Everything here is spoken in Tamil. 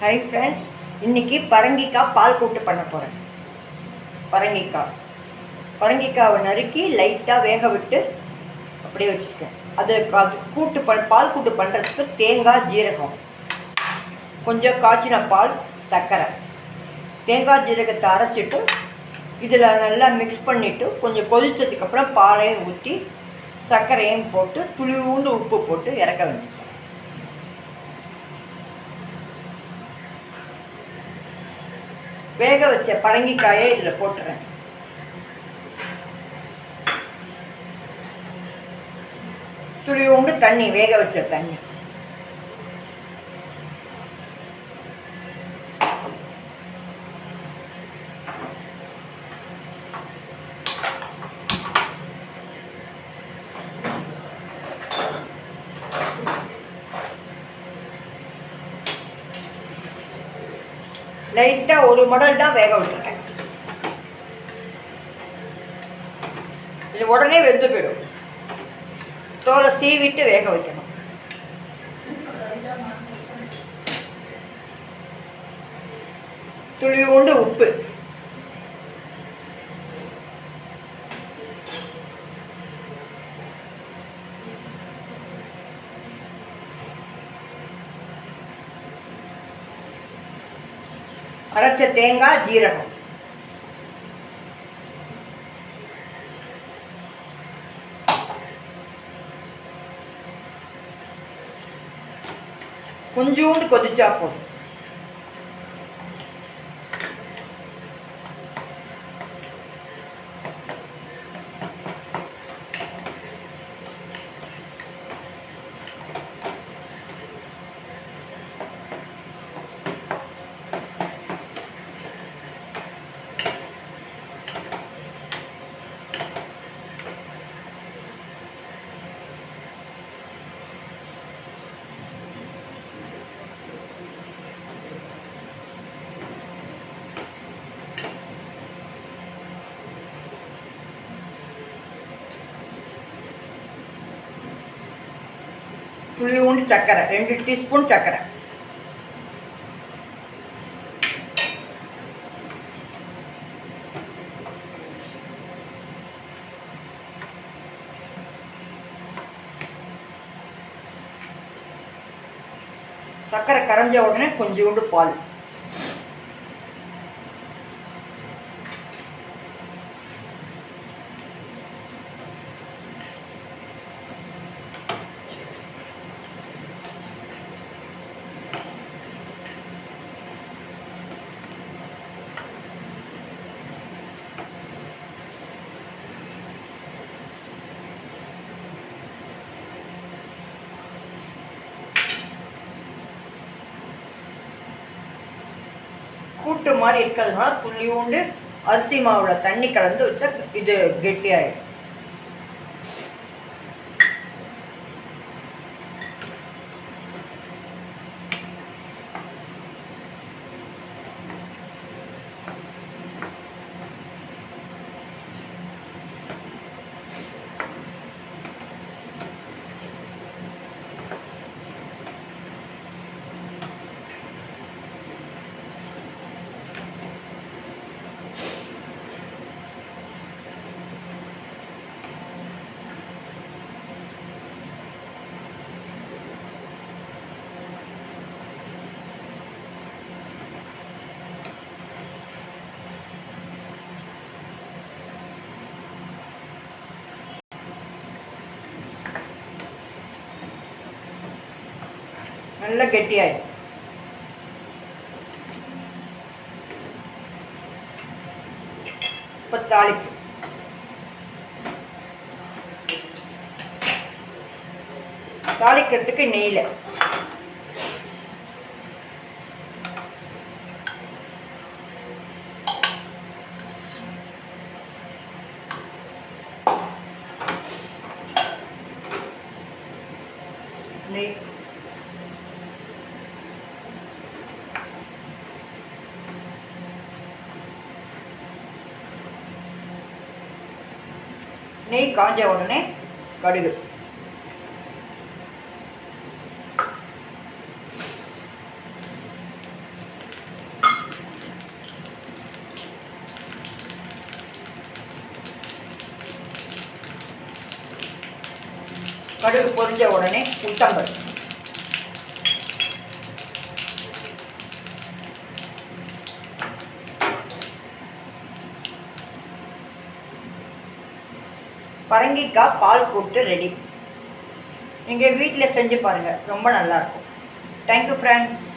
ஹை ஃப்ரெண்ட்ஸ், இன்றைக்கி பரங்கிக்காய் பால் கூட்டு பண்ண போகிறேன். பரங்கிக்காவை நறுக்கி லைட்டாக வேக விட்டு அப்படியே வச்சுருக்கேன். அது கூட்டு பால் கூட்டு பண்ணுறதுக்கு தேங்காய், ஜீரகம், கொஞ்சம் காய்ச்சின பால், சர்க்கரை, தேங்காய் ஜீரகத்தை அரைச்சிட்டு இதில் நல்லா மிக்ஸ் பண்ணிவிட்டு கொஞ்சம் கொதித்ததுக்கப்புறம் பாலையும் ஊற்றி சர்க்கரையும் போட்டு துளிவுண்டு உப்பு போட்டு இறக்க வேண்டும். வேக வச்ச பரங்கிக்காயை இதில் போட்டுறேன். துளியோண்டு தண்ணி, வேக வச்ச தண்ணி. லைட்டாக ஒரு மடல் தான் வேக விட்டுருக்கேன். இது உடனே வெந்து போயிடும். தோலை சீவிட்டு வேக வைக்கணும். துளியோண்டு உப்பு, அரைச்ச தேங்காய், ஜீரகம், கொஞ்சோண்டு கொதிச்சா போதும். துளியோண்டு சர்க்கரை, 2 டீஸ்பூன் சர்க்கரை, சர்க்கரை கரைஞ்ச உடனே கொஞ்சோண்டு பால், கூட்டு மாதிரி இருக்கிறதுனால துளியோண்டு அரிசி மாவுல தண்ணி கலந்து வச்சா இது கெட்டியாயிடும். நல்லா கெட்டியாயிடும். இப்போ தாளிப்பு, தாளிக்கிறதுக்கு நெய்யில் நெய், நெய் காஞ்ச உடனே கடுகு, கடுகு பொரிஞ்ச உடனே உளுத்தம்பருப்பு, பரங்கிக்காய் பால் கூட்டு ரெடி. நீங்கள் வீட்டில் செஞ்சு பாருங்கள், ரொம்ப நல்லாயிருக்கும். Thank you friends.